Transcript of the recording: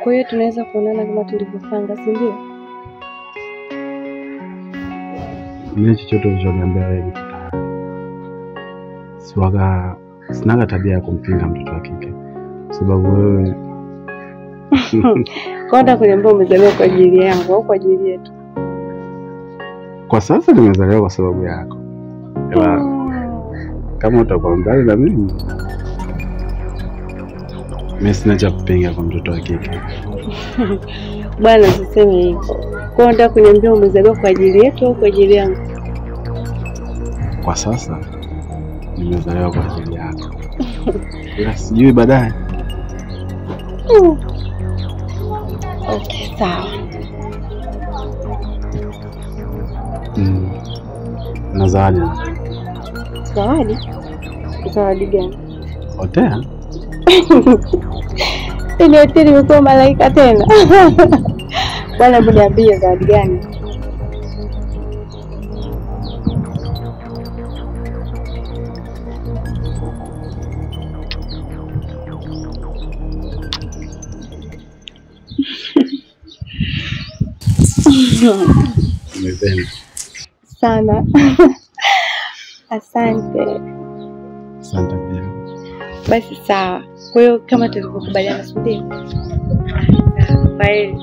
Kwa hiyo tunaweza kuonana kama tulivyopanga, si ndio? Mimi chochote ulichoniambia wewe sinaga tabia ya kumpinga mtoto wa kike. Sababu wewe Kwenda kuniambia umezaliwa kwa ajili yangu au kwa ajili yetu? Kwa sasa nimezaliwa kwa sababu yako. Kama utakuwa mbali na mimi sina cha kupinga kwa mtoto wa kike. Bwana usiseme hivyo. Kwenda kuniambia umezaliwa kwa ajili yetu au kwa ajili yangu? Kwa sasa nimezaliwa kwa ajili yako. Ila sijui baadaye. Okay, sawa. Na zawadi. Zawadi? Zawadi gani? Hotel? Ile hoteli imekuwa malaika tena. Bwana niambie zawadi gani? Nimependa sana. Asante. Asante pia. Basi sawa. Kwa hiyo kama tulivyokubaliana, si ndio? Bye.